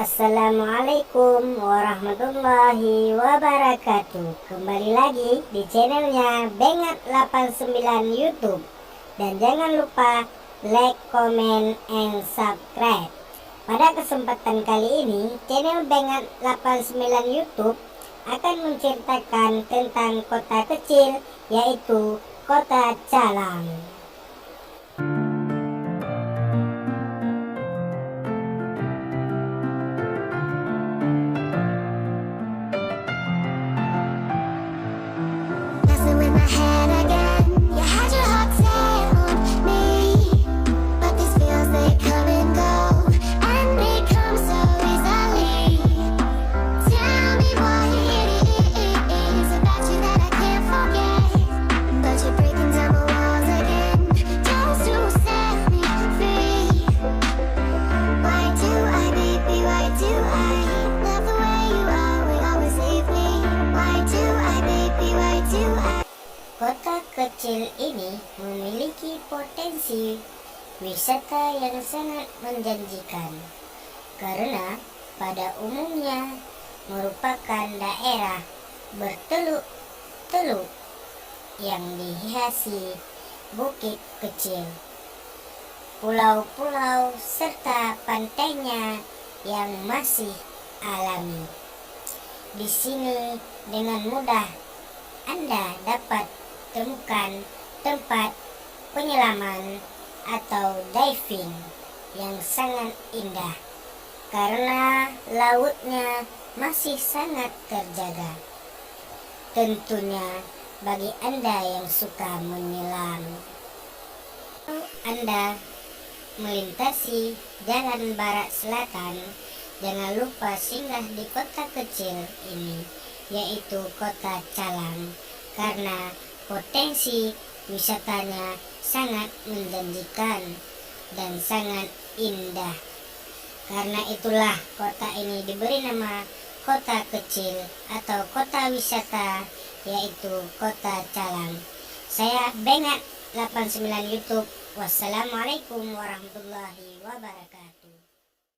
Assalamualaikum warahmatullahi wabarakatuh. Kembali lagi di channelnya Bengat 89 YouTube. Dan jangan lupa like, comment, and subscribe. Pada kesempatan kali ini, channel Bengat 89 YouTube akan menceritakan tentang kota kecil, yaitu Kota Calang. Kota kecil ini memiliki potensi wisata yang sangat menjanjikan karena pada umumnya merupakan daerah berteluk-teluk yang dihiasi bukit kecil, pulau-pulau serta pantainya yang masih alami. Di sini dengan mudah Anda dapat temukan tempat penyelaman atau diving yang sangat indah karena lautnya masih sangat terjaga. Tentunya bagi Anda yang suka menyelam, Anda melintasi jalan barat selatan, jangan lupa singgah di kota kecil ini, yaitu Kota Calang, karena potensi wisatanya sangat menjanjikan dan sangat indah. Karena itulah kota ini diberi nama kota kecil atau kota wisata, yaitu Kota Calang. Saya Bengat 89 YouTube. Wassalamualaikum warahmatullahi wabarakatuh.